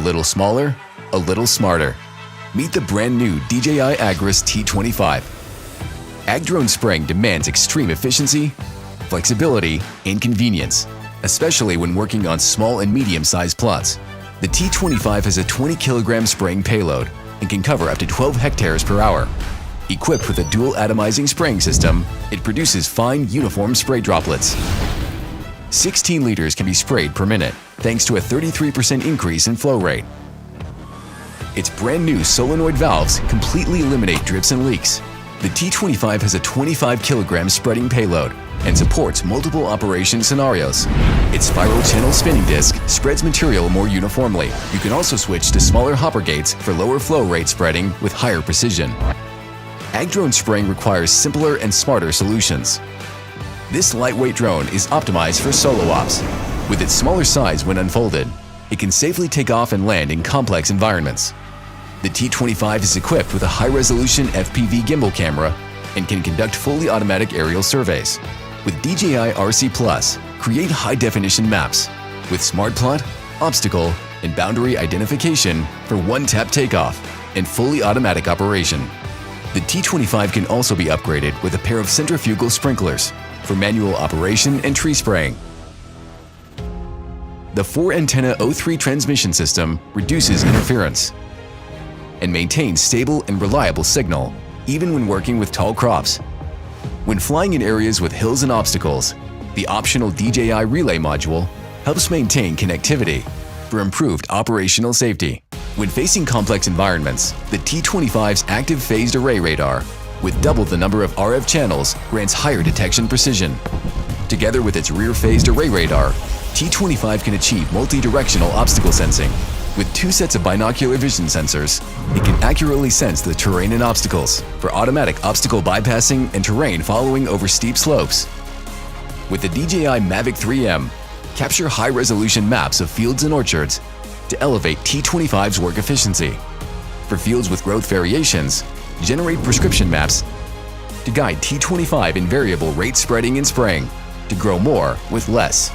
little smaller, a little smarter. Meet the brand new DJI AGRAS T25. Ag-drone spraying demands extreme efficiency, flexibility, and convenience, especially when working on small and medium-sized plots. The T25 has a 20-kilogram spraying payload and can cover up to 12 hectares per hour. Equipped with a dual atomizing spraying system, it produces fine, uniform spray droplets. 16 liters can be sprayed per minute, thanks to a 33% increase in flow rate. Its brand new solenoid valves completely eliminate drips and leaks. The T25 has a 25-kilogram spreading payload and supports multiple operation scenarios. Its spiral channel spinning disc spreads material more uniformly. You can also switch to smaller hopper gates for lower flow rate spreading with higher precision. Ag-drone spraying requires simpler and smarter solutions. This lightweight drone is optimized for solo ops. With its smaller size when unfolded, it can safely take off and land in complex environments. The T25 is equipped with a high-resolution FPV gimbal camera and can conduct fully automatic aerial surveys. With DJI RC+, create high-definition maps with smart plot, obstacle, and boundary identification for one-tap takeoff and fully automatic operation. The T25 can also be upgraded with a pair of centrifugal sprinklers for manual operation and tree spraying. The 4-antenna O3 transmission system reduces interference and maintains stable and reliable signal, even when working with tall crops. When flying in areas with hills and obstacles, the optional DJI relay module helps maintain connectivity for improved operational safety. When facing complex environments, the T25's active phased array radar, with double the number of RF channels, grants higher detection precision. Together with its rear phased array radar, T25 can achieve multi-directional obstacle sensing. With 2 sets of binocular vision sensors, it can accurately sense the terrain and obstacles for automatic obstacle bypassing and terrain following over steep slopes. With the DJI Mavic 3M, capture high-resolution maps of fields and orchards to elevate T25's work efficiency. For fields with growth variations, generate prescription maps to guide T25 in variable rate spreading and spraying to grow more with less.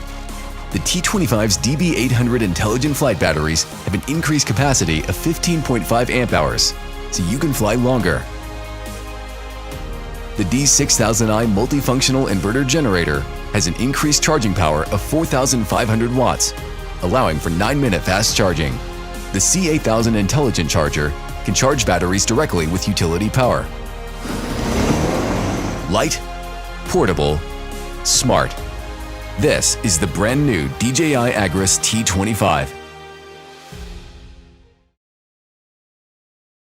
The T25's DB800 intelligent flight batteries have an increased capacity of 15.5 amp hours, so you can fly longer. The D6000i multifunctional inverter generator has an increased charging power of 4,500 watts, allowing for 9-minute fast charging. The C8000 intelligent charger can charge batteries directly with utility power. Light, portable, smart. This is the brand new DJI AGRAS T25.